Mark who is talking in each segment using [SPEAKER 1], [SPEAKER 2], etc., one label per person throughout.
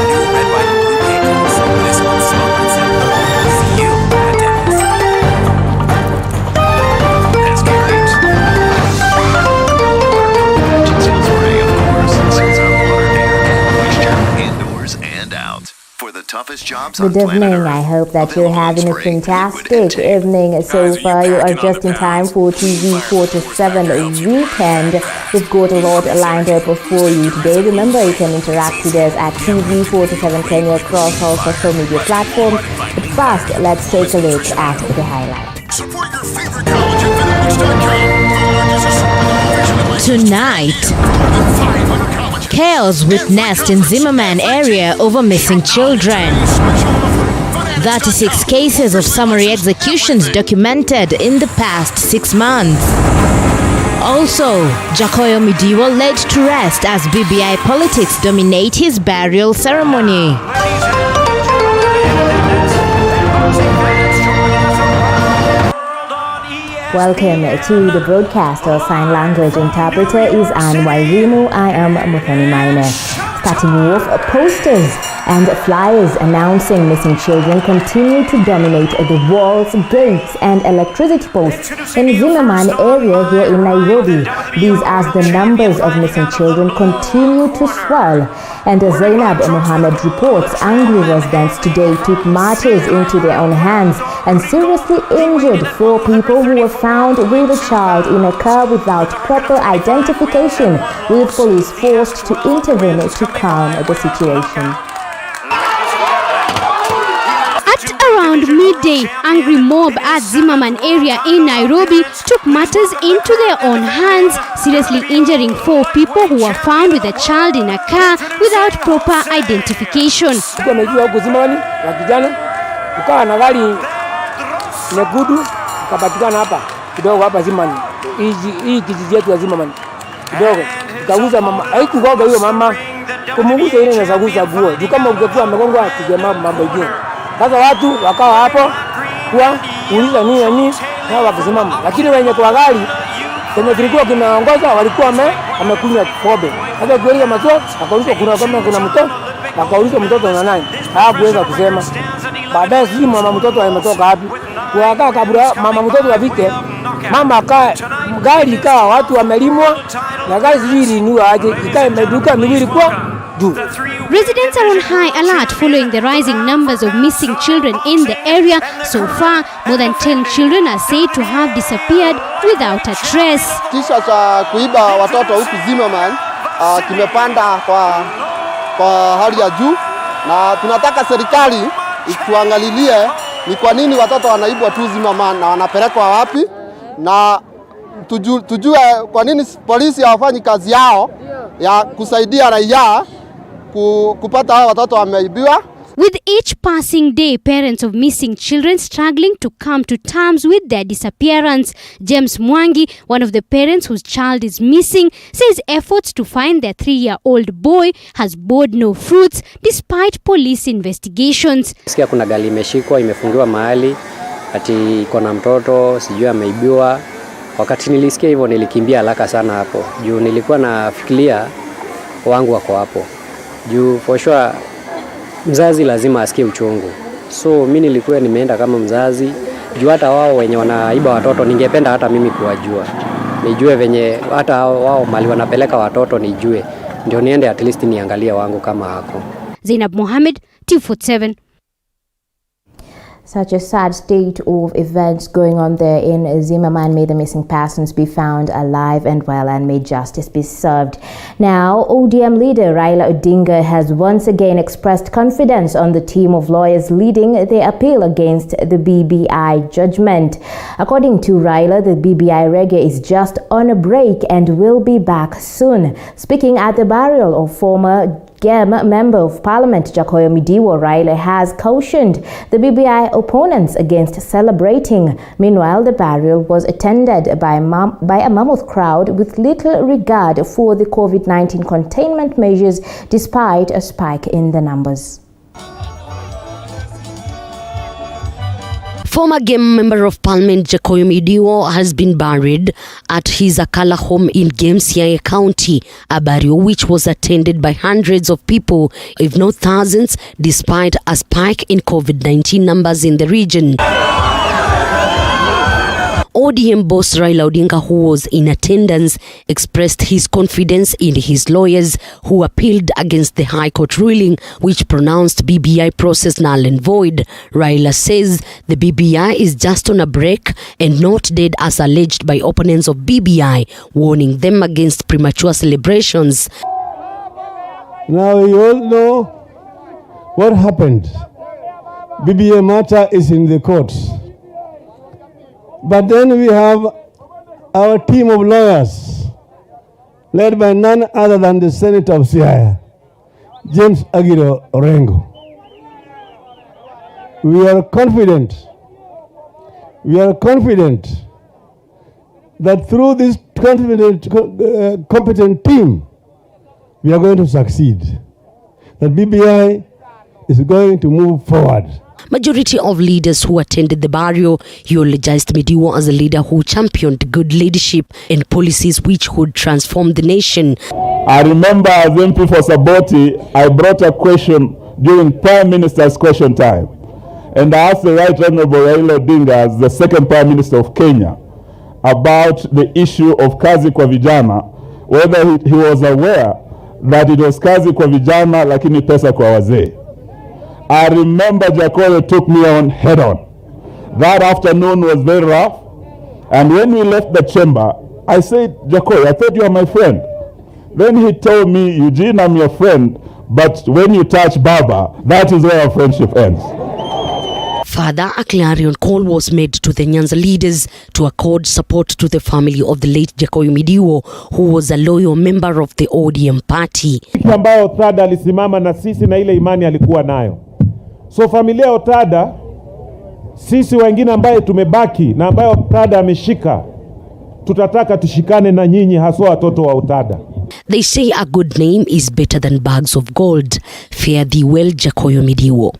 [SPEAKER 1] New red, white, and blue paintings. This month's slow and simple. See you at Devil's. That's great. Action sales array, of course. Sales out modern air and moisture, indoors and out. For the toughest jobs on
[SPEAKER 2] Good
[SPEAKER 1] planet
[SPEAKER 2] evening.
[SPEAKER 1] Earth.
[SPEAKER 2] I hope that you're having a fantastic evening so far. You are just in time for TV 47 weekend. We've got a lot lined up for you today. Remember, you can interact with us at TV 47 Kenya across all social media platforms. But first, let's take a look at the highlights.
[SPEAKER 3] Support your favorite college at FedEx.com.
[SPEAKER 4] Tonight, chaos witnessed in Zimmerman area over missing children. 36 cases of summary executions documented in the past 6 months. Also, Jakoyo Midiwo laid to rest as BBI politics dominate his burial ceremony.
[SPEAKER 2] Welcome to the broadcast. Our sign language interpreter is Anne Wairimu. I am Muthoni Minor. Starting off, posters and flyers announcing missing children continue to dominate the walls, gates and electricity posts in Zimmerman area here in Nairobi. These as the numbers of missing children continue to swell. And Zainab Mohammed reports angry residents today took matters into their own hands and seriously injured 4 people who were found with a child in a car without proper identification, with police forced to intervene to calm the situation.
[SPEAKER 5] At around midday, angry mob at Zimmerman area in Nairobi took matters into their own hands, seriously injuring 4 people who were found with a child in a car without proper identification.
[SPEAKER 6] Tumejua huko Zimmerman ya kijana ukawa na gari nyekundu kapatikana hapa kidogo hapa Zimmerman. Hii kijiji yetu ya Zimmerman kidogo kauza mama haikugoga hiyo mama kumunguza ile na saguza guo juu kama ungekuwa amegongwa tujema mambo ingine. Sasa watu wakawa hapo kwa uliza nini na wakasimama, lakini wenye kwa gari kwenye kilikuwa kinaongoza walikuwa amekunywa pombe. Sasa kueleza macho akauliza kuna mtoto, akauliza mtoto na nani, hakuweza kusema. Baadaye sisi mama mtoto ametoka wapi, kwa kabla mama mtoto afike, mama akaa gari ikawa watu wamelimwa na gari zili ni aje ikae imeduka miwili kwa juu.
[SPEAKER 5] Residents are on high alert following the rising numbers of missing children in the area. So far, more than 10 children are said to have disappeared without a trace.
[SPEAKER 7] Kisa cha kuiba watoto huku Zimmerman kimepanda kwa hali ya juu, na tunataka serikali ituangalilie ni kwa nini watoto wanaibwa tu Zimmerman na wanapelekwa wapi, na tujue kwa nini polisi hawafanyi kazi yao ya kusaidia raia kupata hao watoto wameibiwa.
[SPEAKER 5] With each passing day, parents of missing children struggling to come to terms with their disappearance. James Mwangi, one of the parents whose child is missing, says efforts to find their 3-year-old boy has borne no fruits despite police investigations.
[SPEAKER 8] Sikia kuna gari imeshikwa imefungiwa mahali ati iko na mtoto sijui ameibiwa. Wakati nilisikia hivyo nilikimbia haraka sana hapo. Juu nilikuwa nafikiria wangu wako hapo. Juu for sure mzazi lazima asikie uchungu. So mimi nilikuwa nimeenda kama mzazi. Juu hata wao wenye wanaiba watoto ningependa hata mimi kuwajua. Nijue venye hata wao mali wanapeleka watoto nijue. Ndio niende at least niangalie wangu kama hako.
[SPEAKER 5] Zainab Mohammed, T47.
[SPEAKER 2] Such a sad state of events going on there in Zimmerman. May the missing persons be found alive and well, and may justice be served. Now, ODM leader Raila Odinga has once again expressed confidence on the team of lawyers leading the appeal against the BBI judgment. According to Raila, the BBI reggae is just on a break and will be back soon. Speaking at the burial of former Member of Parliament Jakoyo Midiwo, Raila has cautioned the BBI opponents against celebrating. Meanwhile, the burial was attended by a mammoth crowd with little regard for the COVID-19 containment measures despite a spike in the numbers.
[SPEAKER 9] Former game member of parliament Jacoyo Midiwo has been buried at his Akala home in Siaya County, a burial which was attended by hundreds of people, if not thousands, despite a spike in COVID-19 numbers in the region. ODM boss Raila Odinga, who was in attendance, expressed his confidence in his lawyers who appealed against the High Court ruling which pronounced BBI process null and void. Raila says the BBI is just on a break and not dead as alleged by opponents of BBI, warning them against premature celebrations.
[SPEAKER 10] Now you all know what happened. BBI matter is in the courts. But then we have our team of lawyers, led by none other than the Senator of Siaya, James Agiro Orengo. We are confident that through this competent team, we are going to succeed. That BBI is going to move forward.
[SPEAKER 9] Majority of leaders who attended the burial eulogized Midiwo as a leader who championed good leadership and policies which would transform the nation.
[SPEAKER 11] I remember as MP for Saboti, I brought a question during Prime Minister's question time. And I asked the Right Honorable Raila Odinga, as the second Prime Minister of Kenya, about the issue of kazi kwa vijana, whether he was aware that it was kazi kwa vijana lakini pesa kwa wazee. I remember Jacoyo took me on head on. That afternoon was very rough. And when we left the chamber, I said, Jacoyo, I thought you were my friend. Then he told me, Eugene, I'm your friend, but when you touch Baba, that is where our friendship ends.
[SPEAKER 9] Further, a clarion call was made to the Nyanza leaders to accord support to the family of the late Jacoyo Midiwo, who was a loyal member of the ODM party.
[SPEAKER 12] Ambayo Otada alisimama na sisi na ile imani alikuwa nayo. So familia Otada, sisi wengine ambaye tumebaki na ambayo Otada ameshika, tutataka tushikane na nyinyi, haswa watoto wa Otada.
[SPEAKER 9] They say a good name is better than bags of gold. Fare thee well, Jacoyo Midiwo.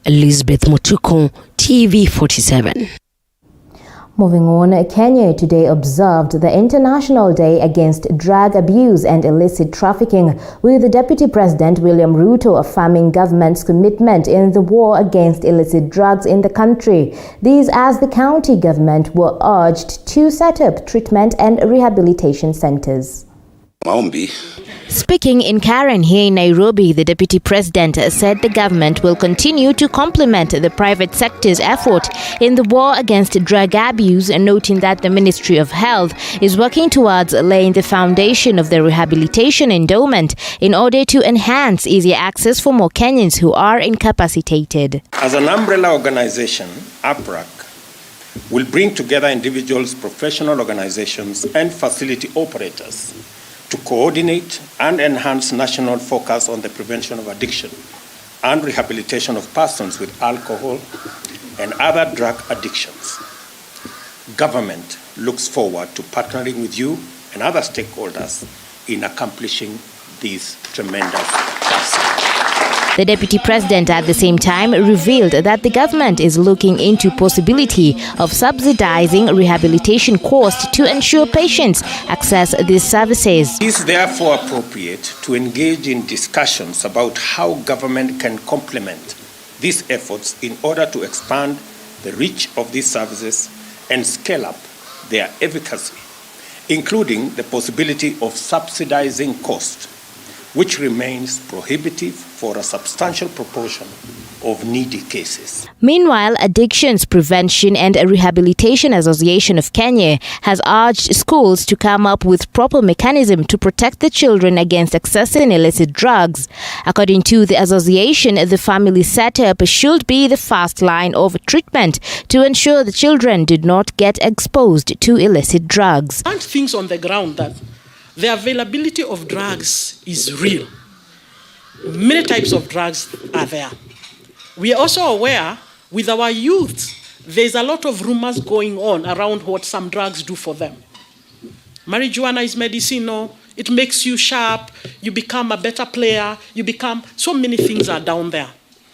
[SPEAKER 9] Elizabeth Mutuko, TV47.
[SPEAKER 2] Moving on, Kenya today observed the International Day Against Drug Abuse and Illicit Trafficking, with the Deputy President William Ruto affirming government's commitment in the war against illicit drugs in the country. These as the county government were urged to set up treatment and rehabilitation centers.
[SPEAKER 4] Speaking in Karen here in Nairobi, the Deputy President said the government will continue to complement the private sector's effort in the war against drug abuse, noting that the Ministry of Health is working towards laying the foundation of the rehabilitation endowment in order to enhance easier access for more Kenyans who are incapacitated.
[SPEAKER 13] As an umbrella organization, APRAC will bring together individuals, professional organizations, and facility operators to coordinate and enhance national focus on the prevention of addiction and rehabilitation of persons with alcohol and other drug addictions. Government looks forward to partnering with you and other stakeholders in accomplishing these tremendous tasks.
[SPEAKER 4] The Deputy President at the same time revealed that the government is looking into possibility of subsidizing rehabilitation costs to ensure patients access these services.
[SPEAKER 13] It is therefore appropriate to engage in discussions about how government can complement these efforts in order to expand the reach of these services and scale up their efficacy, including the possibility of subsidizing costs, which remains prohibitive for a substantial proportion of needy cases.
[SPEAKER 4] Meanwhile, Addictions Prevention and Rehabilitation Association of Kenya has urged schools to come up with proper mechanism to protect the children against accessing illicit drugs. According to the association, the family setup should be the first line of treatment to ensure the children did not get exposed to illicit drugs.
[SPEAKER 14] And things on the ground that the availability of drugs is real. Many types of drugs are there. We are also aware with our youth, there's a lot of rumors going on around what some drugs do for them. Marijuana is medicinal, it makes you sharp, you become a better player, so many things are down there.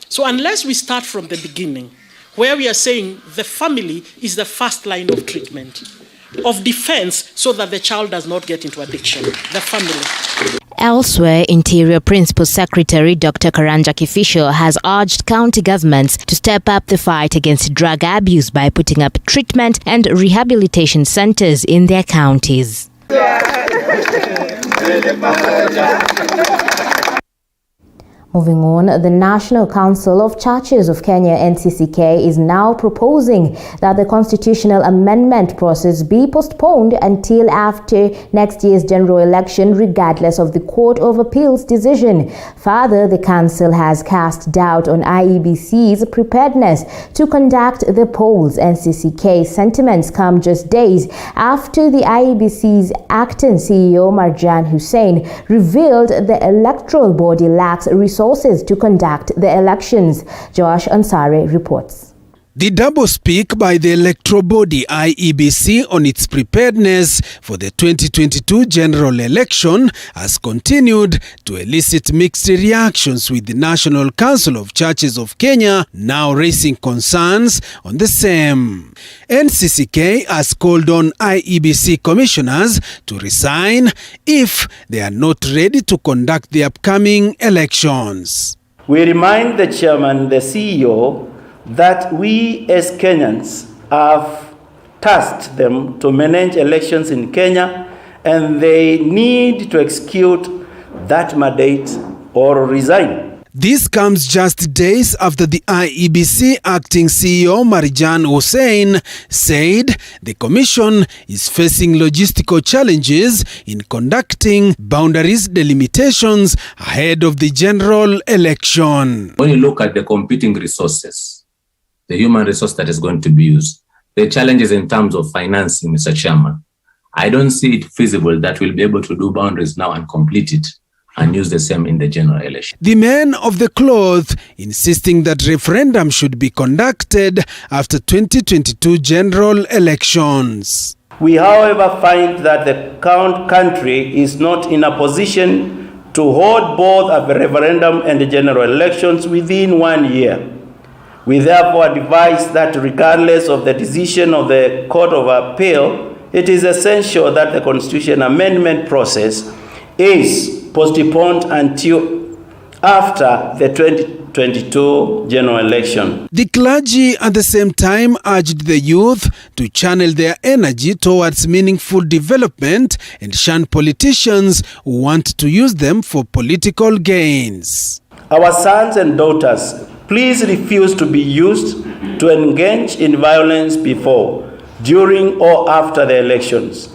[SPEAKER 14] So unless we start from the beginning, where we are saying the family is the first line of treatment, of defense, so that the child does not get into addiction, the family.
[SPEAKER 4] Elsewhere, Interior Principal Secretary Dr. Karanja Kifisho has urged county governments to step up the fight against drug abuse by putting up treatment and rehabilitation centers in their counties.
[SPEAKER 2] Moving on, the National Council of Churches of Kenya, NCCK, is now proposing that the constitutional amendment process be postponed until after next year's general election, regardless of the Court of Appeal's decision. Further, the council has cast doubt on IEBC's preparedness to conduct the polls. NCCK sentiments come just days after the IEBC's acting CEO, Marjan Hussein, revealed the electoral body lacks resources to conduct the elections. Josh Ansari reports.
[SPEAKER 15] The double-speak by the electoral body IEBC on its preparedness for the 2022 general election has continued to elicit mixed reactions, with the National Council of Churches of Kenya now raising concerns on the same. NCCK has called on IEBC commissioners to resign if they are not ready to conduct the upcoming elections.
[SPEAKER 16] We remind the chairman, the CEO, that we as Kenyans have tasked them to manage elections in Kenya, and they need to execute that mandate or resign.
[SPEAKER 15] This comes just days after the IEBC acting CEO Marjan Hussein said the commission is facing logistical challenges in conducting boundaries delimitations ahead of the general election.
[SPEAKER 17] When you look at the competing resources, the human resource that is going to be used, the challenges in terms of financing, Mr. Chairman, I don't see it feasible that we'll be able to do boundaries now and complete it and use the same in the general election.
[SPEAKER 15] The men of the cloth insisting that referendum should be conducted after 2022 general elections.
[SPEAKER 16] We, however, find that the country is not in a position to hold both a referendum and the general elections within 1 year. We therefore advise that regardless of the decision of the Court of Appeal, it is essential that the Constitution amendment process is postponed until after the 2022 general election.
[SPEAKER 15] The clergy at the same time urged the youth to channel their energy towards meaningful development and shun politicians who want to use them for political gains.
[SPEAKER 16] Our sons and daughters, please refuse to be used to engage in violence before, during, or after the elections.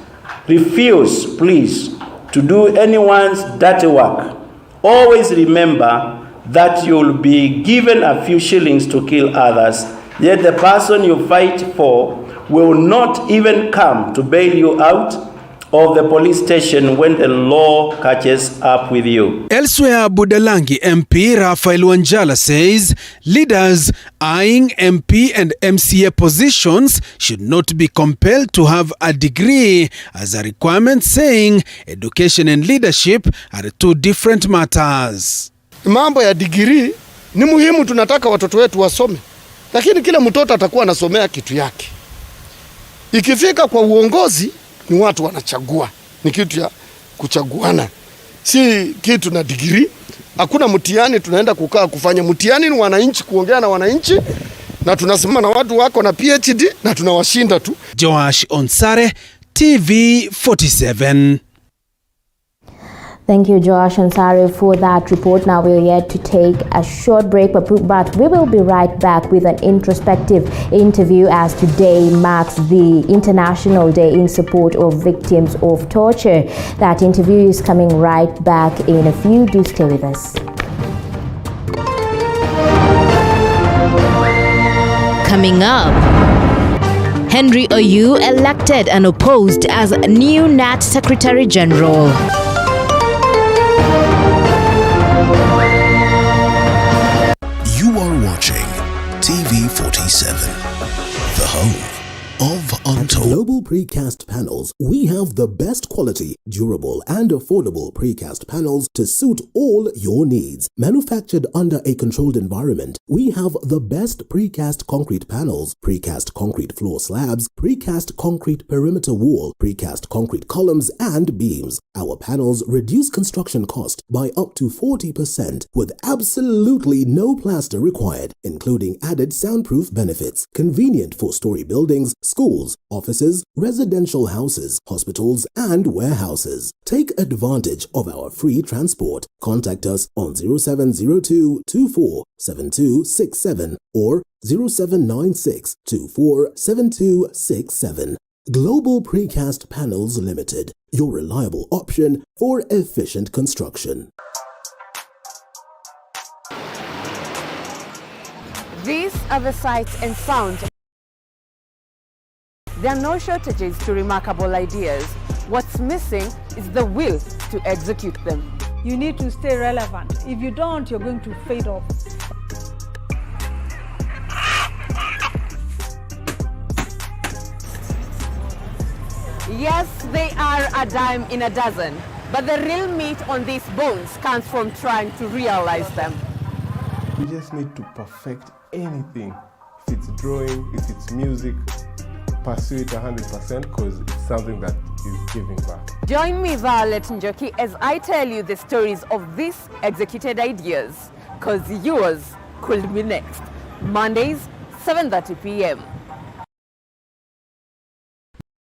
[SPEAKER 16] Refuse, please, to do anyone's dirty work. Always remember that you'll be given a few shillings to kill others, yet the person you fight for will not even come to bail you out of the police station when the law catches up with you.
[SPEAKER 15] Elsewhere, Budalangi MP Raphael Wanjala says leaders eyeing MP and MCA positions should not be compelled to have a degree as a requirement, saying education and leadership are two different matters.
[SPEAKER 7] Mambo ya degree ni muhimu, tunataka watoto wetu wasome, lakini kila mtoto atakuwa anasomea kitu yake. Ikifika kwa uongozi ni watu wanachagua, ni kitu ya kuchaguana, si kitu na degree. Hakuna mtihani tunaenda kukaa kufanya. Mtihani ni wananchi, kuongea na wananchi, na tunasimama na watu wako na PhD na tunawashinda tu.
[SPEAKER 15] Josh Onsare, TV 47.
[SPEAKER 2] Thank you, Josh Ansari, for that report. Now we're yet to take a short break, but we will be right back with an introspective interview, as today marks the International Day in support of victims of torture. That interview is coming right back in a few. Do stay with us.
[SPEAKER 4] Coming up, Henry Oyu elected and opposed as new NAT Secretary General.
[SPEAKER 1] You are watching TV 47, the home of Untold
[SPEAKER 18] Global Precast Panels, we have the best quality, durable and affordable precast panels to suit all your needs. Manufactured under a controlled environment, we have the best precast concrete panels, precast concrete floor slabs, precast concrete perimeter wall, precast concrete columns and beams. Our panels reduce construction cost by up to 40% with absolutely no plaster required, including added soundproof benefits, convenient four-story buildings, schools, offices, residential houses, hospitals, and warehouses. Take advantage of our free transport. Contact us on 0702 24 7267 or 0796 24 7267. Global Precast Panels Limited, your reliable option for efficient construction.
[SPEAKER 19] These are the sights and sounds. There are no shortages to remarkable ideas. What's missing is the will to execute them.
[SPEAKER 20] You need to stay relevant. If you don't, you're going to fade off.
[SPEAKER 19] Yes, they are a dime in a dozen, but the real meat on these bones comes from trying to realize them.
[SPEAKER 21] You just need to perfect anything. If it's drawing, if it's music, pursue it 100% because it's something that is giving back.
[SPEAKER 19] Join me, Violet Njoki, as I tell you the stories of these executed ideas, because yours could be next. Mondays, 7:30 p.m.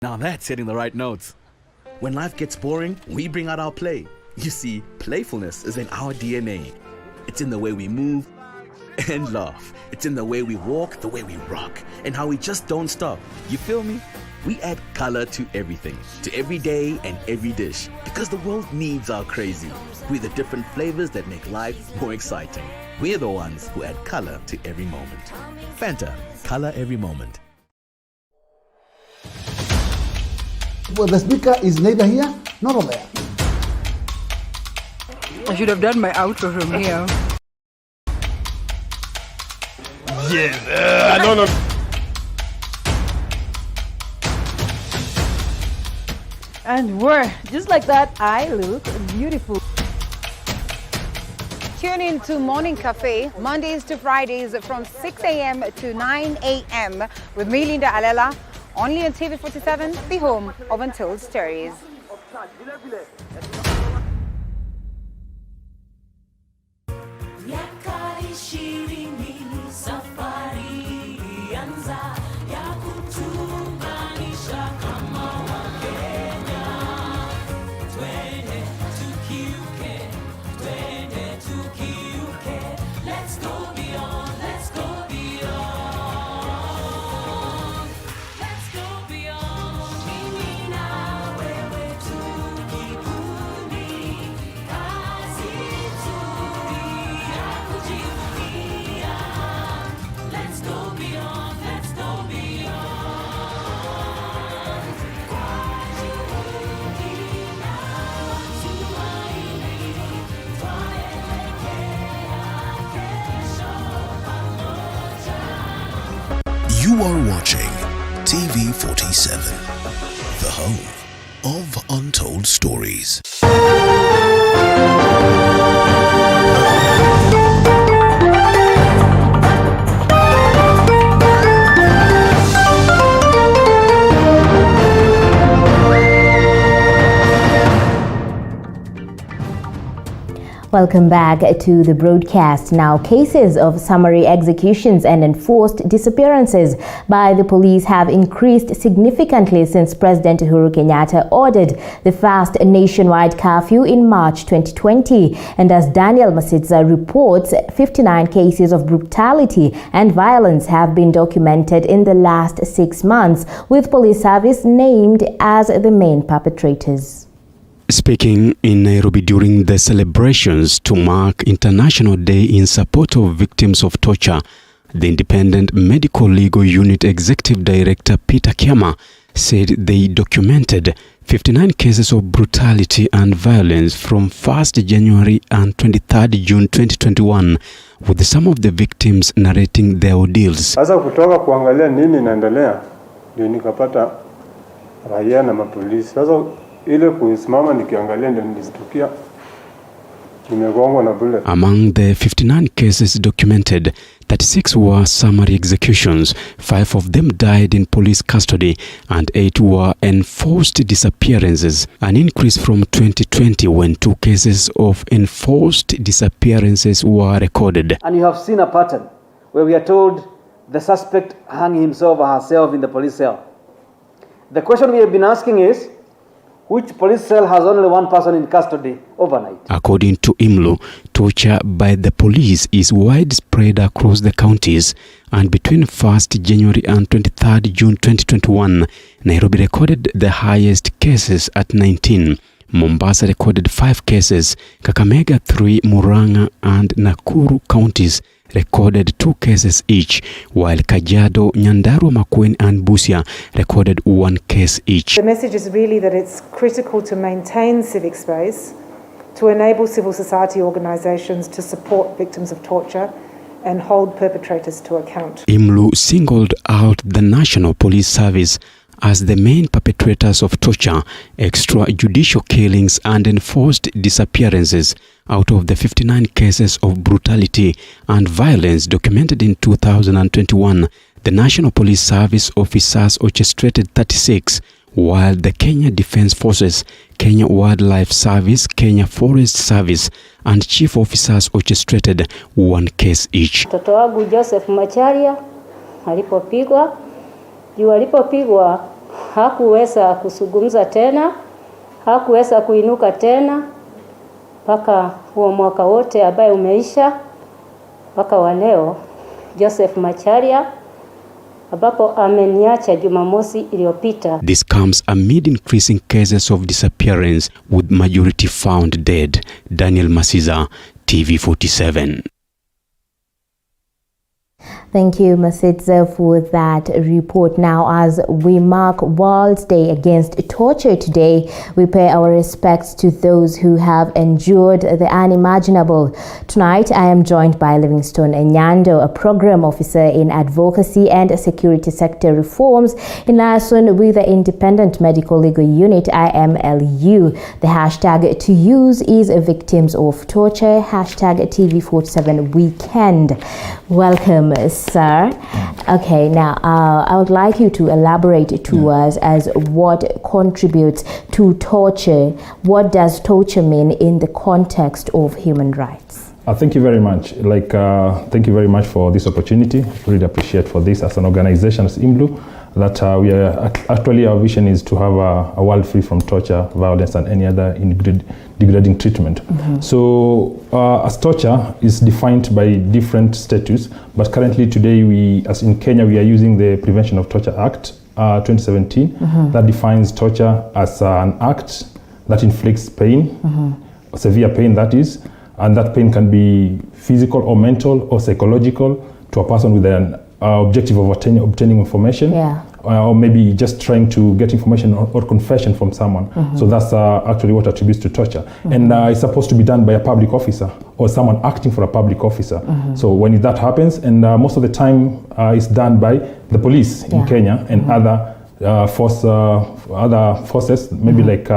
[SPEAKER 22] Now that's hitting the right notes. When life gets boring, we bring out our play. You see, playfulness is in our DNA. It's in the way we move and laugh. It's in the way we walk, the way we rock, and how we just don't stop. You feel me? We add color to everything, to every day and every dish, because the world needs our crazy. We're the different flavors that make life more exciting. We're the ones who add color to every moment. Fanta, color every moment.
[SPEAKER 23] Well, the speaker is neither here nor there.
[SPEAKER 24] I should have done my outro from here.
[SPEAKER 23] Yeah, no.
[SPEAKER 20] And we're just like that. I look beautiful.
[SPEAKER 25] Tune in to Morning Cafe, Mondays to Fridays from 6 a.m. to 9 a.m. with me, Linda Alela, only on TV47, the home of Untold Stories.
[SPEAKER 18] You are watching TV47, the home of Untold Stories.
[SPEAKER 2] Welcome back to the broadcast. Now, cases of summary executions and enforced disappearances by the police have increased significantly since President Uhuru Kenyatta ordered the first nationwide curfew in March 2020. And as Daniel Masitza reports, 59 cases of brutality and violence have been documented in the last 6 months, with police service named as the main perpetrators.
[SPEAKER 26] Speaking in Nairobi during the celebrations to mark International Day in support of victims of torture, the Independent Medical Legal Unit Executive Director Peter Kiama said they documented 59 cases of brutality and violence from 1st January and 23rd June 2021, with some of the victims narrating their ordeals.
[SPEAKER 27] Sasa kutoka kuangalia nini inaendelea ndio nikapata
[SPEAKER 21] raia na mapolisi. Sasa ile kusimama nikiangalia ndio nilistukia nimegongwa na bullet.
[SPEAKER 26] Among the 59 cases documented, 36 were summary executions, 5 of them died in police custody, and 8 were enforced disappearances, an increase from 2020 when 2 cases of enforced disappearances were recorded.
[SPEAKER 3] And you have seen a pattern where we are told the suspect hung himself or herself in the police cell. The question we have been asking is, which police cell has only one person in custody overnight?
[SPEAKER 26] According to IMLU, torture by the police is widespread across the counties, and between 1st January and 23rd June 2021, Nairobi recorded the highest cases at 19. Mombasa recorded 5 cases, Kakamega 3, Murang'a and Nakuru counties recorded 2 cases each, while Kajiado, Nyandarua, Makueni and Busia recorded 1 case each.
[SPEAKER 5] The message is really that it's critical to maintain civic space, to enable civil society organisations to support victims of torture and hold perpetrators to account.
[SPEAKER 26] IMLU singled out the National Police Service as the main perpetrators of torture, extrajudicial killings and enforced disappearances out of the 59 cases of brutality and violence documented in 2021. The National Police Service officers orchestrated 36, while the Kenya Defence Forces, Kenya Wildlife Service, Kenya Forest Service and chief officers orchestrated 1 case each.
[SPEAKER 6] Mtoto wangu Joseph Macharia alipopigwa, hakuweza kusugumza tena, hakuweza kuinuka tena mpaka huo mwaka wote ambaye umeisha mpaka wa leo. Joseph Macharia ambapo ameniacha Jumamosi iliyopita.
[SPEAKER 26] This comes amid increasing cases of disappearance with majority found dead. Daniel Masiza, TV47.
[SPEAKER 2] Thank you, Masitza, for that report. Now, as we mark World Day Against Torture today, we pay our respects to those who have endured the unimaginable. Tonight, I am joined by Livingstone Nyando, a program officer in advocacy and security sector reforms in liaison with the Independent Medical Legal Unit, IMLU. The hashtag to use is victims of torture, hashtag TV47 weekend. Welcome, sir. Okay, now I would like you to elaborate to us as what contributes to torture. What does torture mean in the context of human rights?
[SPEAKER 8] Thank you very much. Thank you very much for this opportunity. Really appreciate for this as an organization as IMLU. That we are actually, our vision is to have a world free from torture, violence, and any other degrading treatment. So, as torture is defined by different statutes, but currently today, as in Kenya, we are using the Prevention of Torture Act 2017 that defines torture as an act that inflicts pain, severe pain that is, and that pain can be physical or mental or psychological to a person with an objective of obtaining information, or maybe just trying to get information or confession from someone. So that's actually what attributes to torture. And it's supposed to be done by a public officer or someone acting for a public officer. So when that happens, and most of the time it's done by the police in Kenya and other forces, maybe like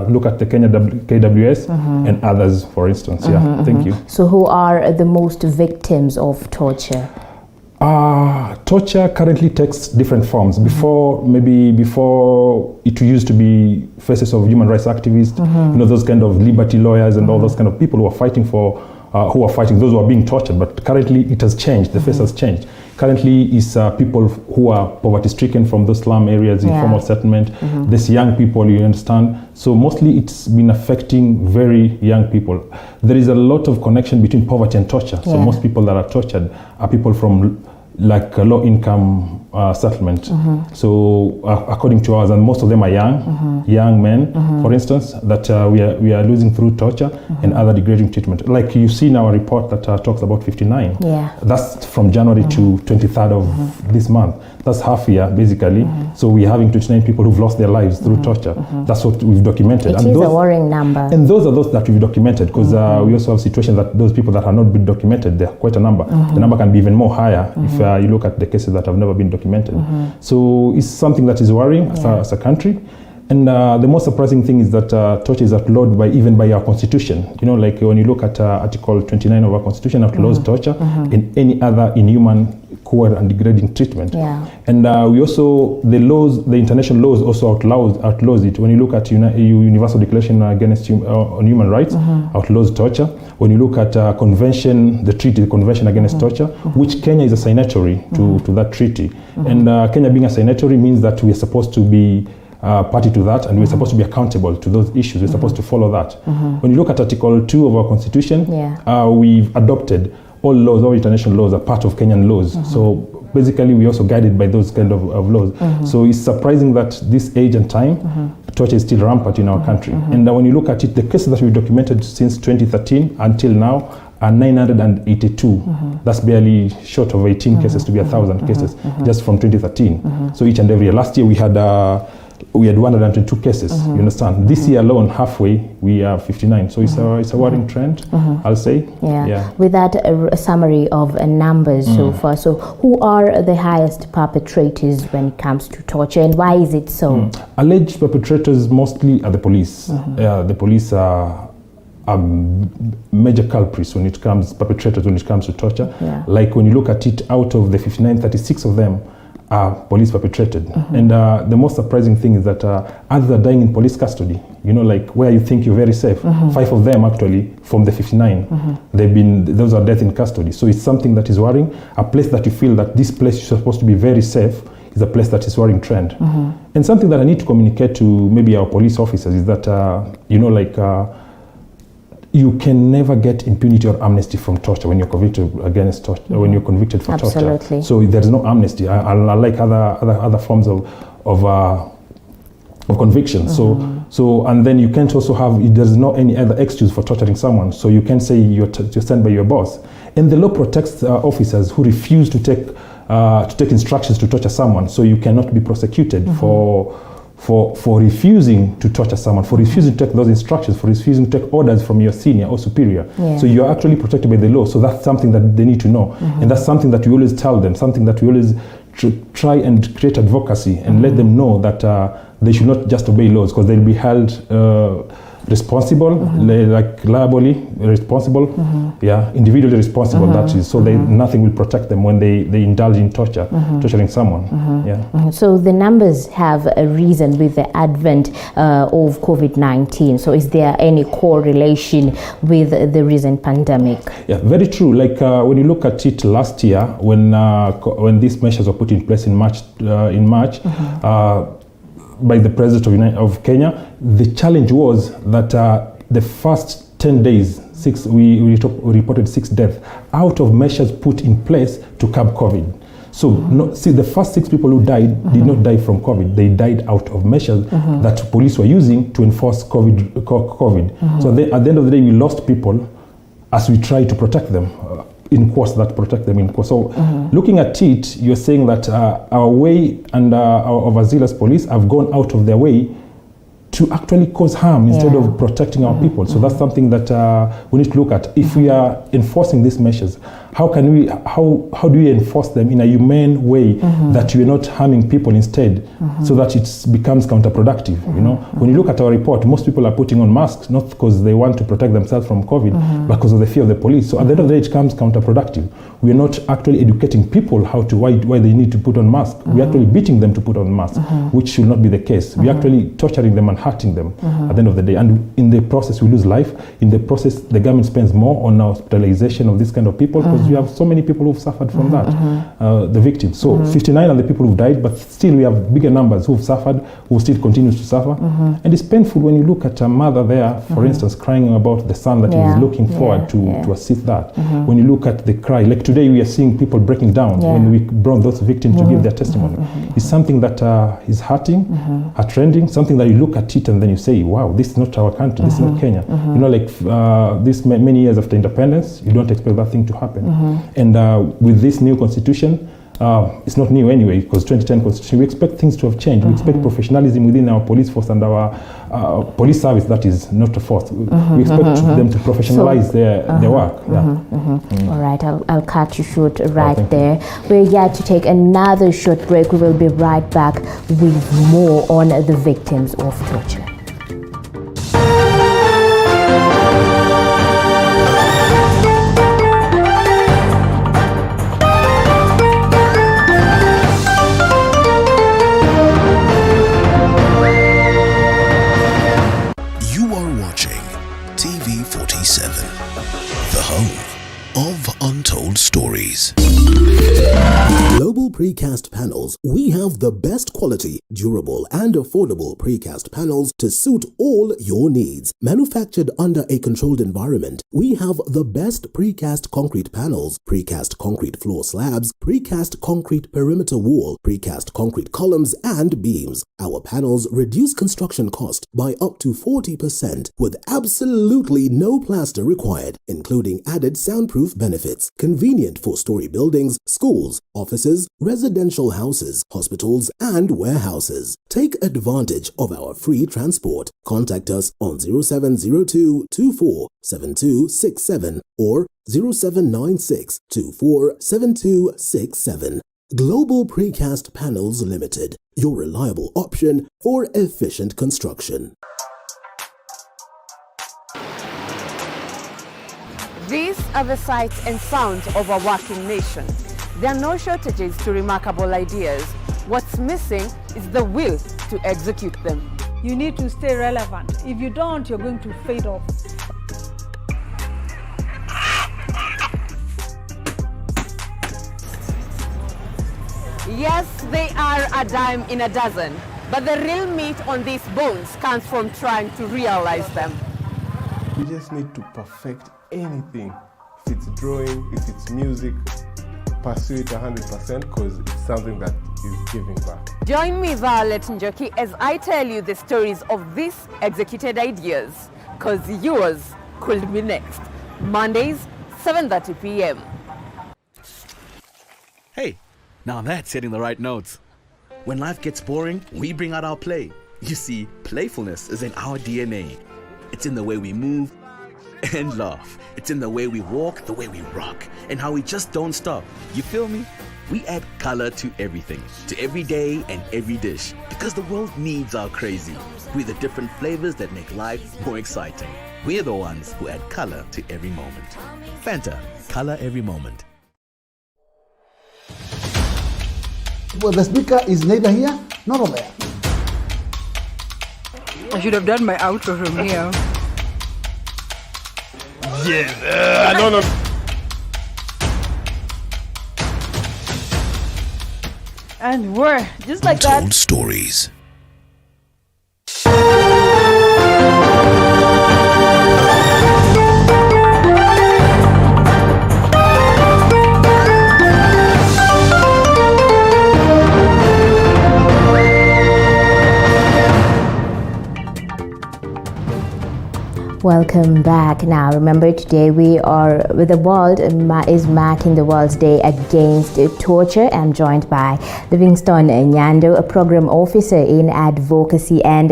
[SPEAKER 8] look at the Kenya KWS and others, for instance. Thank you.
[SPEAKER 2] So who are the most victims of torture?
[SPEAKER 8] Torture currently takes different forms. Before it used to be faces of human rights activists, those kind of liberty lawyers and all those kind of people who are fighting for, those who are being tortured. But currently it has changed. The face has changed. Currently is people who are poverty-stricken from those slum areas, informal settlement. These young people, you understand. So mostly it's been affecting very young people. There is a lot of connection between poverty and torture. So most people that are tortured are people from like a low-income settlement. So according to us, and most of them are young men, for instance, that we are losing through torture and other degrading treatment. Like you see in our report that talks about 59. That's from January to 23rd of this month. That's half year, basically. So we're having 29 people who've lost their lives through torture. That's what we've documented.
[SPEAKER 2] It is a worrying number.
[SPEAKER 8] And those are those that we've documented, because we also have situations that those people that have not been documented, they're quite a number. The number can be even more higher if you look at the cases that have never been documented. So it's something that is worrying as a country. And the most surprising thing is that torture is outlawed even by our constitution. You know, like when you look at Article 29 of our constitution, outlaws torture and any other inhuman, cruel and degrading treatment.
[SPEAKER 2] Yeah.
[SPEAKER 8] And we also, the international laws also outlaws it. When you look at Universal Declaration against on Human Rights, outlaws torture. When you look at the Convention Against Torture, which Kenya is a signatory to that treaty. And Kenya being a signatory means that we are supposed to be party to that, and we're supposed to be accountable to those issues. We're supposed to follow that. When you look at Article 2 of our constitution, we've adopted all international laws are part of Kenyan laws. So basically we also guided by those kind of laws. So it's surprising that this age and time, torture is still rampant in our country. And when you look at it, the cases that we've documented since 2013 until now are 982. That's barely short of 18 cases to be 1,000 cases just from 2013. So each and every year. Last year we had 122 cases, you understand. This year alone, halfway, we are 59. So it's a worrying trend, I'll say.
[SPEAKER 2] Yeah. With that a summary of numbers so far, so who are the highest perpetrators when it comes to torture, and why is it so?
[SPEAKER 8] Alleged perpetrators mostly are the police. The police are major culprits perpetrators when it comes to torture. Like when you look at it, out of the 59, 36 of them are police perpetrated. And the most surprising thing is that others are dying in police custody. You know, like where you think you're very safe. 5 of them actually, from the 59, those are death in custody. So it's something that is worrying. A place that you feel that this place is supposed to be very safe is a place that is worrying trend. And something that I need to communicate to maybe our police officers is that, you know, like, you can never get impunity or amnesty from torture when you're convicted against torture, when you're convicted for torture. So there's no amnesty. Unlike other forms of conviction. So and then you can't also have. There's no any other excuse for torturing someone. So you can say you're sent by your boss. And the law protects officers who refuse to take instructions to torture someone. So you cannot be prosecuted for refusing to torture someone, for refusing to take those instructions, for refusing to take orders from your senior or superior. So you're actually protected by the law. So that's something that they need to know. And that's something that we always tell them, something that we always try and create advocacy and let them know that they should not just obey laws, because they'll be held responsible, like liably responsible, individually responsible. That is, so nothing will protect them when they indulge in torturing someone.
[SPEAKER 2] So the numbers have a reason with the advent of COVID-19. So is there any correlation with the recent pandemic?
[SPEAKER 8] Yeah, very true. Like when you look at it last year, when these measures were put in place in March, by the President of Kenya, the challenge was that the first 10 days, we reported 6 deaths out of measures put in place to curb COVID. So the first 6 people who died did not die from COVID. They died out of measures that police were using to enforce COVID. So at the end of the day, we lost people as we tried to protect them. In course that protect them in course. So looking at it, you're saying that our way and our overzealous police have gone out of their way to actually cause harm instead of protecting our people. So that's something that we need to look at. If we are enforcing these measures, how do we enforce them in a humane way that we're not harming people instead, so that it becomes counterproductive? You know, when you look at our report, most people are putting on masks not because they want to protect themselves from COVID, but because of the fear of the police. So at the end of the day, it becomes counterproductive. We're not actually educating people why they need to put on masks. We're actually beating them to put on masks, which should not be the case. We're actually torturing them and hurting them at the end of the day. And in the process, we lose life. In the process, the government spends more on hospitalization of this kind of people, because we have so many people who've suffered from that, the victims. So 59 are the people who've died, but still we have bigger numbers who've suffered, who still continue to suffer. And it's painful when you look at a mother there, for instance, crying about the son that is looking forward to assist that. When you look at the cry, like today we are seeing people breaking down when we brought those victims to give their testimony. It's something that is hurting, heart-rending, something that you look at it and then you say, wow, this is not our country, this is not Kenya. You know, like this many years after independence, you don't expect that thing to happen. And with this new constitution, it's not new anyway, because 2010 Constitution, we expect things to have changed. We expect professionalism within our police force and our police service, that is not a force. We expect them to professionalize their work.
[SPEAKER 2] All right, I'll cut you short right there. We're yet to take another short break. We will be right back with more on the victims of torture.
[SPEAKER 18] The Home of Untold Stories. Global precast panels. We have the best quality, durable and affordable precast panels to suit all your needs. Manufactured under a controlled environment, we have the best precast concrete panels, precast concrete floor slabs, precast concrete perimeter wall, precast concrete columns and beams. Our panels reduce construction cost by up to 40% with absolutely no plaster required, including added soundproof benefits. Convenient four-story buildings, schools, offices, residential houses, hospitals, and warehouses. Take advantage of our free transport. Contact us on 0702 24 7267 or 0796 24 7267. Global Precast Panels Limited, your reliable option for efficient construction.
[SPEAKER 19] These are the sights and sounds of a working nation. There are no shortages to remarkable ideas. What's missing is the will to execute them.
[SPEAKER 20] You need to stay relevant. If you don't, you're going to fade off.
[SPEAKER 19] Yes, they are a dime in a dozen, but the real meat on these bones comes from trying to realize them.
[SPEAKER 21] You just need to perfect anything. If it's drawing, if it's music, pursue it 100% because it's something that is giving back.
[SPEAKER 19] Join me, Violet Njoki, as I tell you the stories of these executed ideas, because yours could be next. Mondays, 7:30 p.m.
[SPEAKER 22] Hey, now that's hitting the right notes. When life gets boring, we bring out our play. You see, playfulness is in our DNA. It's in the way we move and laugh. It's in the way we walk, the way we rock, and how we just don't stop. You feel me? We add color to everything, to every day and every dish, because the world needs our crazy. We're the different flavors that make life more exciting. We're the ones who add color to every moment. Fanta, color every moment.
[SPEAKER 23] Well, the speaker is neither here nor there.
[SPEAKER 24] I should have done my outro from here.
[SPEAKER 21] Yeah, no.
[SPEAKER 20] And we're just like
[SPEAKER 18] Untold
[SPEAKER 20] that.
[SPEAKER 18] Stories.
[SPEAKER 2] Welcome back. Now, remember today the world is marking the World's Day Against Torture. I'm joined by Livingston Nyando, a program officer in advocacy and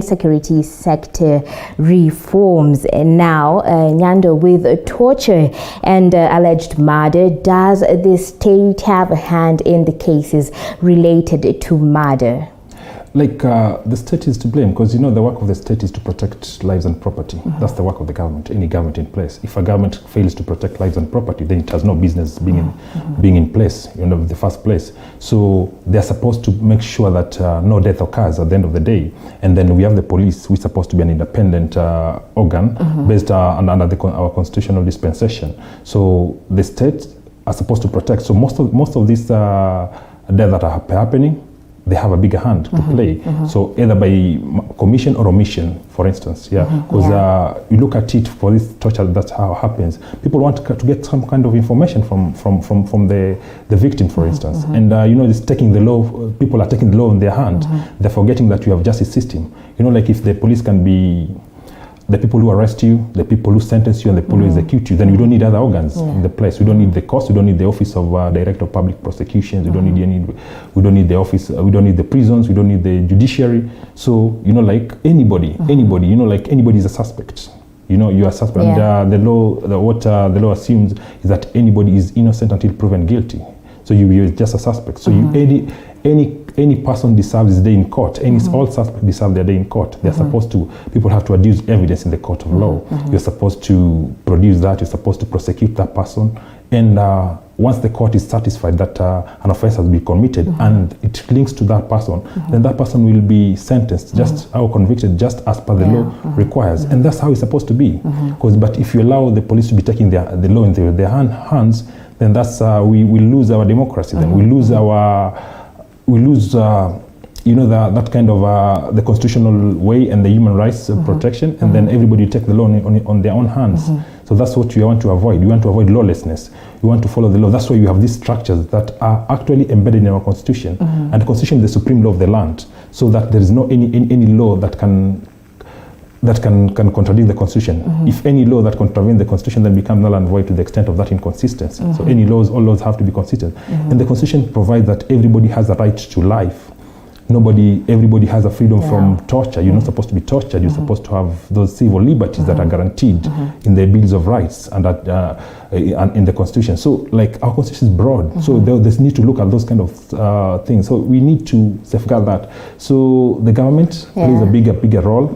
[SPEAKER 2] security sector reforms. And now, Nyando, with torture and alleged murder, does the state have a hand in the cases related to murder?
[SPEAKER 8] The state is to blame because, the work of the state is to protect lives and property. That's the work of the government, any government in place. If a government fails to protect lives and property, then it has no business being in place, in the first place. So they're supposed to make sure that no death occurs at the end of the day. And then we have the police, which is supposed to be an independent organ based under our constitutional dispensation. So the state are supposed to protect. So most of these deaths that are happening, they have a bigger hand to play. So either by commission or omission, for instance, because you look at it for this torture, that's how it happens. People want to get some kind of information from the victim, for instance. And it's taking the law. People are taking the law in their hand. They're forgetting that you have justice system. Like if the police can be the people who arrest you, the people who sentence you, and the people who execute you, then we don't need other organs in the place. We don't need the cost. We don't need the office of Director of Public Prosecutions. We don't need any. We don't need the office. We don't need the prisons. We don't need the judiciary. So like anybody, like anybody is a suspect. You are a suspect. And the law, what the law assumes is that anybody is innocent until proven guilty. So you're just a suspect. So any person deserves his day in court. All suspects deserve their day in court. They're supposed to. People have to adduce evidence in the court of law. You're supposed to produce that. You're supposed to prosecute that person. And once the court is satisfied that an offense has been committed and it links to that person, then that person will be sentenced or convicted just as per the law requires. And that's how it's supposed to be. But if you allow the police to be taking the law into their hands, then that's we lose our democracy. Then we lose that kind of the constitutional way and the human rights protection, and then everybody take the law on their own hands. So that's what you want to avoid. You want to avoid lawlessness. You want to follow the law. That's why you have these structures that are actually embedded in our constitution, and the constitution is the supreme law of the land. So that there is no any law that can contradict the constitution. If any law that contravenes the constitution then becomes null and void to the extent of that inconsistency. So all laws have to be consistent. And the constitution provides that everybody has a right to life. Everybody has a freedom from torture. You're not supposed to be tortured. You're supposed to have those civil liberties that are guaranteed in the Bills of Rights and in the Constitution. So, our Constitution is broad. So there's need to look at those kind of things. So we need to safeguard that. So the government plays a bigger role.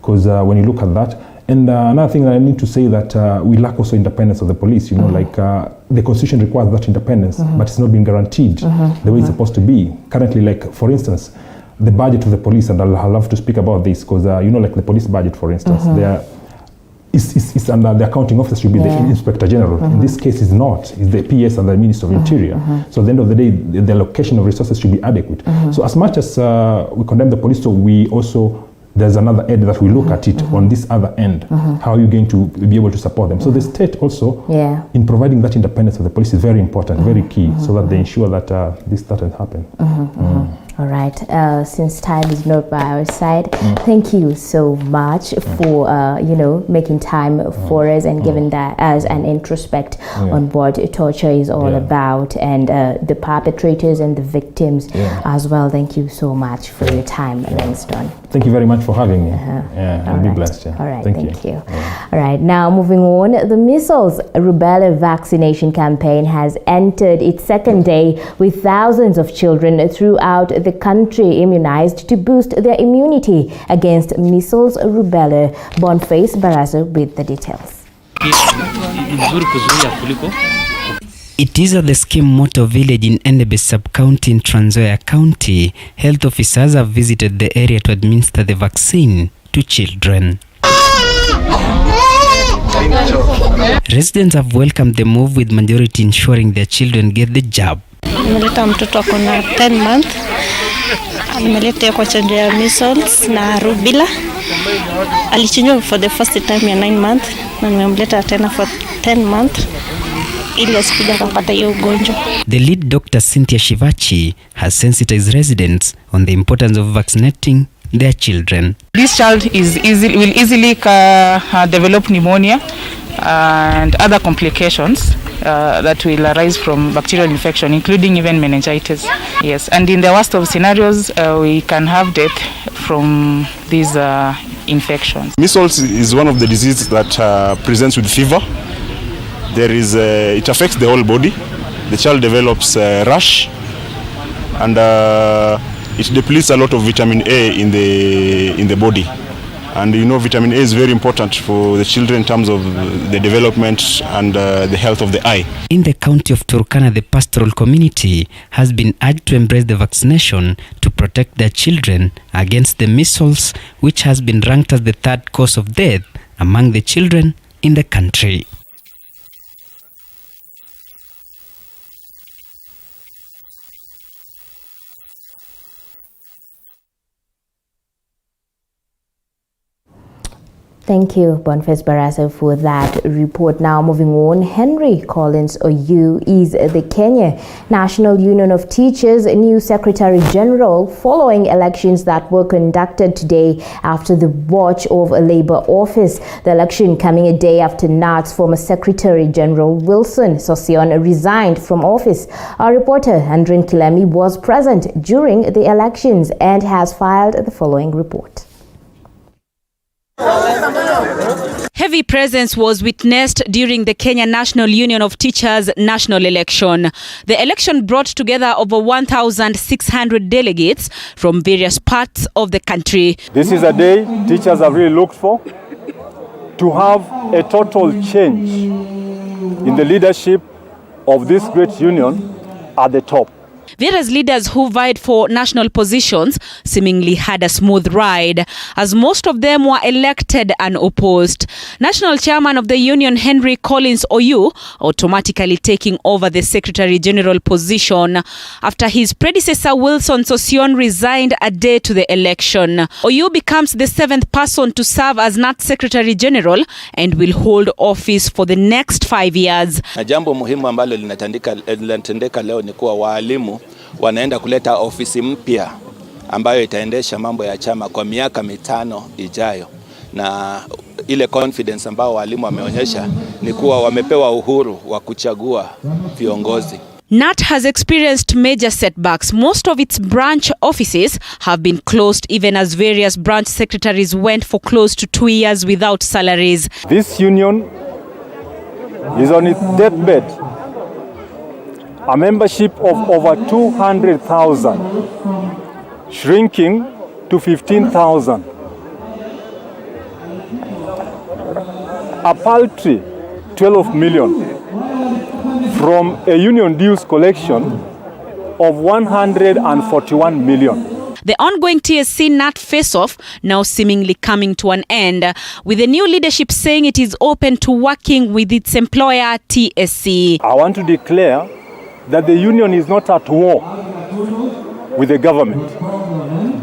[SPEAKER 8] Because when you look at that. And another thing that I need to say that we lack also independence of the police. The Constitution requires that independence, but it's not being guaranteed the way it's supposed to be. Currently, for instance, the budget of the police, and I'll love to speak about this because the police budget, for instance, it's under the accounting officer should be the Inspector General. In this case, it's not. It's the PS and the Minister of Interior. So at the end of the day, the allocation of resources should be adequate. So as much as we condemn the police, so we also there's another end that we look at it on this other end. How are you going to be able to support them? So the state also, in providing that independence of the police is very important, very key, so that they ensure that this doesn't happen.
[SPEAKER 2] All right. Since time is not by our side, thank you so much for making time for us and giving that as an introspect on what torture is all about, and the perpetrators and the victims as well. Thank you so much for your time, Langston.
[SPEAKER 8] Thank you very much for having me. I'll be blessed.
[SPEAKER 2] All right. Thank you. All right. Now moving on, the measles rubella vaccination campaign has entered its second day with thousands of children throughout the country immunized to boost their immunity against measles rubella. Boniface Baraza with the details.
[SPEAKER 9] It is at the Scheme Motor Village in Endebe Sub-County in Trans Nzoia County. Health officers have visited the area to administer the vaccine to children. Residents have welcomed the move, with majority ensuring their children get the jab.
[SPEAKER 10] Nimeleta mtoto ako na 10 month. Nimeleta kwa chanjo ya measles na rubella. Alichanjwa for the first time ya 9 month na nimemleta tena for 10 month.
[SPEAKER 9] The lead doctor, Cynthia Shivachi, has sensitized residents on the importance of vaccinating their children.
[SPEAKER 11] This child will easily develop pneumonia and other complications that will arise from bacterial infection, including even meningitis. Yes, and in the worst of scenarios, we can have death from these infections.
[SPEAKER 12] Measles is one of the diseases that presents with fever. It affects the whole body. The child develops rash, and it depletes a lot of vitamin A in the body. And vitamin A is very important for the children in terms of the development and the health of the eye.
[SPEAKER 9] In the county of Turkana, the pastoral community has been urged to embrace the vaccination to protect their children against the measles, which has been ranked as the third cause of death among the children in the country.
[SPEAKER 2] Thank you, Boniface Barasa, for that report. Now, moving on, Henry Collins Oyu is the Kenya National Union of Teachers' new Secretary General following elections that were conducted today after the watch of a Labour office. The election coming a day after NAT's former Secretary General Wilson Sossion resigned from office. Our reporter, Andrin Kilemi, was present during the elections and has filed the following report.
[SPEAKER 7] Heavy presence was witnessed during the Kenya National Union of Teachers national election. The election brought together over 1,600 delegates from various parts of the country.
[SPEAKER 13] This is a day teachers have really looked for, to have a total change in the leadership of this great union at the top.
[SPEAKER 7] Various leaders who vied for national positions seemingly had a smooth ride, as most of them were elected unopposed. National chairman of the union, Henry Collins Oyu, automatically taking over the Secretary General position after his predecessor Wilson Sossion resigned a day to the election. Oyu becomes the 7th person to serve as NAT Secretary General and will hold office for the next 5 years.
[SPEAKER 14] Na jambo muhimu ambalo linatendeka leo ni kuwa walimu wanaenda kuleta ofisi mpya ambayo itaendesha mambo ya chama kwa miaka 5 ijayo, na ile confidence ambao walimu wameonyesha ni kuwa wamepewa uhuru wa kuchagua viongozi.
[SPEAKER 7] NAT has experienced major setbacks. Most of its branch offices have been closed, even as various branch secretaries went for close to 2 years without salaries.
[SPEAKER 13] This union is on its deathbed. A membership of over 200,000, shrinking to 15,000. A paltry 12 million from a union dues collection of 141 million.
[SPEAKER 7] The ongoing TSC NAT face-off now seemingly coming to an end, with the new leadership saying it is open to working with its employer TSC.
[SPEAKER 13] I want to declare that the union is not at war with the government.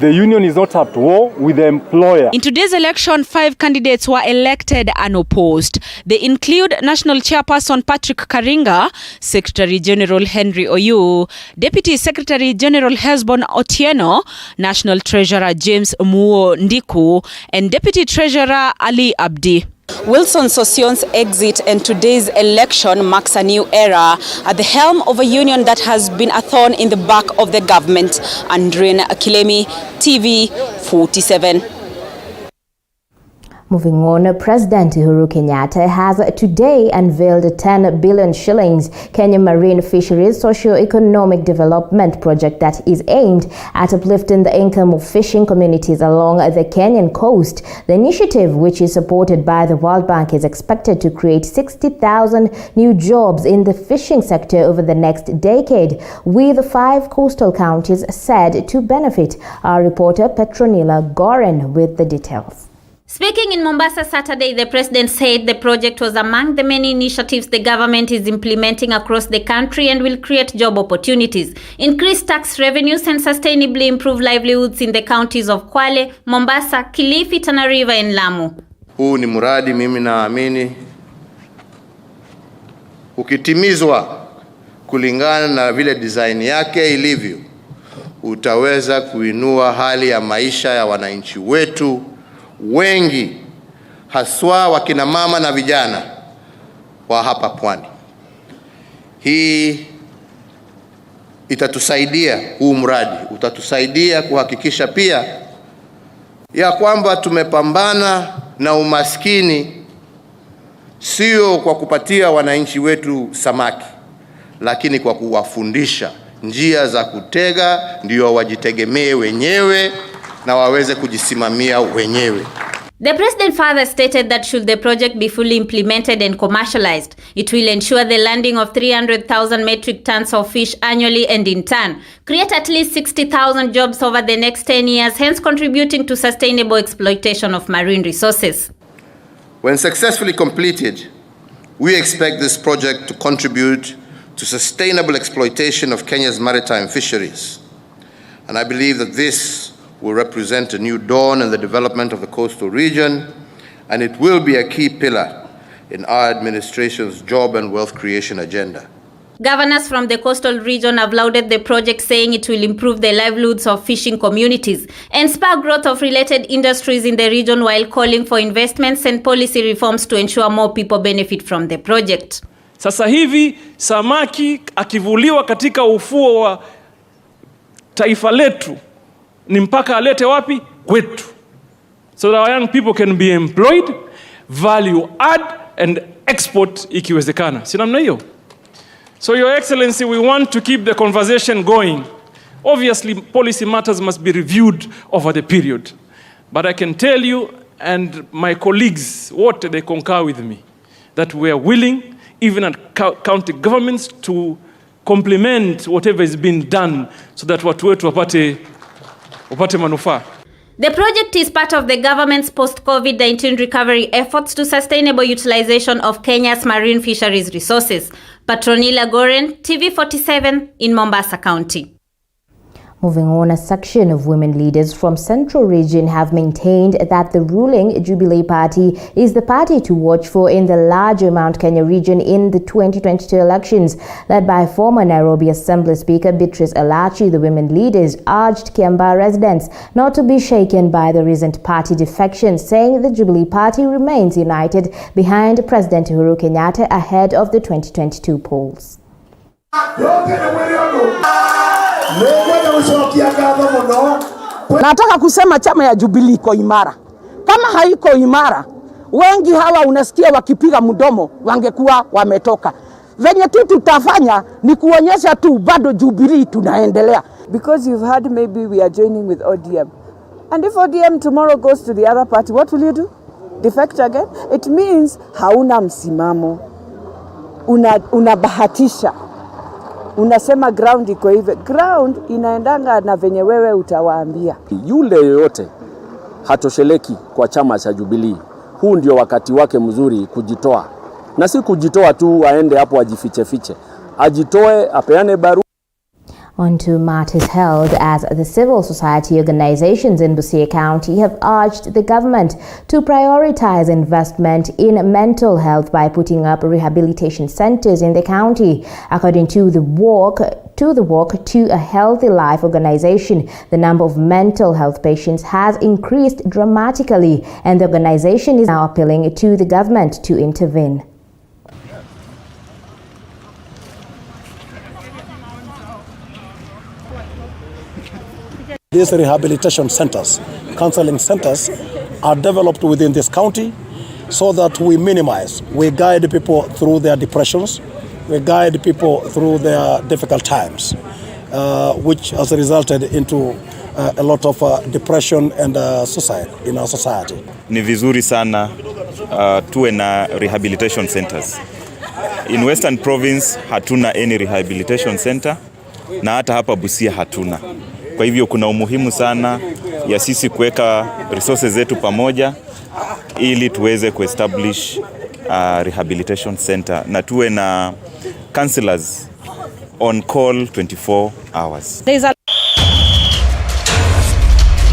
[SPEAKER 13] The union is not at war with the employer.
[SPEAKER 7] In today's election, 5 candidates were elected unopposed. They include National Chairperson Patrick Karinga, Secretary General Henry Oyu, Deputy Secretary General Hesbon Otieno, National Treasurer James Muo Ndiku, and Deputy Treasurer Ali Abdi.
[SPEAKER 15] Wilson Sosion's exit and today's election marks a new era at the helm of a union that has been a thorn in the back of the government. Andrin Kilemi, TV 47.
[SPEAKER 2] Moving on, President Uhuru Kenyatta has today unveiled 10 billion shillings Kenya Marine Fisheries Socio-Economic Development Project that is aimed at uplifting the income of fishing communities along the Kenyan coast. The initiative, which is supported by the World Bank, is expected to create 60,000 new jobs in the fishing sector over the next decade, with 5 coastal counties said to benefit. Our reporter Petronila Goren with the details.
[SPEAKER 16] Speaking in Mombasa Saturday, the president said the project was among the many initiatives the government is implementing across the country and will create job opportunities, increase tax revenues and sustainably improve livelihoods in the counties of Kwale, Mombasa, Kilifi, Tana River and Lamu.
[SPEAKER 17] Huu ni mradi mimi naamini ukitimizwa kulingana na vile design yake ilivyo, utaweza kuinua hali ya maisha ya wananchi wetu wengi, haswa wakina mama na vijana wa hapa pwani. Hii itatusaidia, huu mradi utatusaidia kuhakikisha pia ya kwamba tumepambana na umaskini, sio kwa kupatia wananchi wetu samaki, lakini kwa kuwafundisha njia za kutega ndio wajitegemee wenyewe na waweze kujisimamia wenyewe.
[SPEAKER 16] The president further stated that should the project be fully implemented and commercialized, it will ensure the landing of 300,000 metric tons of fish annually and in turn create at least 60,000 jobs over the next 10 years, hence contributing to sustainable exploitation of marine resources.
[SPEAKER 17] When successfully completed, we expect this project to contribute to sustainable exploitation of Kenya's maritime fisheries. And I believe that this will represent a new dawn in the development of the coastal region and it will be a key pillar in our administration's job and wealth creation agenda.
[SPEAKER 16] Governors from the coastal region have lauded the project, saying it will improve the livelihoods of fishing communities and spur growth of related industries in the region, while calling for investments and policy reforms to ensure more people benefit from the project.
[SPEAKER 1] Sasa hivi samaki akivuliwa katika ufuo wa taifa letu ni mpaka alete wapi? Kwetu. So that our young people can be employed, value add and export ikiwezekana. Si namna hiyo? So Your Excellency, we want to keep the conversation going. Obviously, policy matters must be reviewed over the period. But I can tell you, and my colleagues, what they concur with me, that we are willing, even at county governments, to complement whatever is being done so that watu wetu wapate manufaa.
[SPEAKER 16] The project is part of the government's post-COVID-19 recovery efforts to sustainable utilization of Kenya's marine fisheries resources. Patronila Goren, TV47 in Mombasa County.
[SPEAKER 2] Moving on, a section of women leaders from Central Region have maintained that the ruling Jubilee Party is the party to watch for in the larger Mount Kenya region in the 2022 elections. Led by former Nairobi Assembly Speaker Beatrice Elachi, the women leaders urged Kiambaa residents not to be shaken by the recent party defection, saying the Jubilee Party remains united behind President Uhuru Kenyatta ahead of the 2022 polls.
[SPEAKER 3] Nataka kusema chama ya Jubilee iko imara. Kama haiko imara, wengi hawa unasikia wakipiga mdomo wangekuwa wametoka. Venye tu tutafanya ni kuonyesha tu bado Jubilee tunaendelea.
[SPEAKER 4] Because you've heard maybe we are joining with ODM. And if ODM tomorrow goes to the other party, what will you do? Defect again? It means hauna msimamo. Unabahatisha. Unasema ground iko hivi. Ground inaendanga na venye wewe utawaambia.
[SPEAKER 5] Yule yoyote hatosheleki kwa chama cha Jubilee. Huu ndio wakati wake mzuri kujitoa. Na si kujitoa tu aende hapo ajifiche. Ajitoe, apeane barua.
[SPEAKER 2] On to matters held as the civil society organizations in Busia County have urged the government to prioritize investment in mental health by putting up rehabilitation centers in the county. According to the Walk to a Healthy Life organization, the number of mental health patients has increased dramatically, and the organization is now appealing to the government to intervene.
[SPEAKER 6] These rehabilitation centers, counseling centers, are developed within this county so that we guide people through their depressions, we guide people through their difficult times, which has resulted into a lot of depression and suicide in our society.
[SPEAKER 25] Ni vizuri sana tuwe na rehabilitation centers. In Western Province hatuna any rehabilitation center, na hata hapa Busia hatuna. Kwa hivyo kuna umuhimu sana ya sisi kuweka resources zetu pamoja ili tuweze kuestablish rehabilitation center na tuwe na counselors on call 24 hours.
[SPEAKER 27] There is a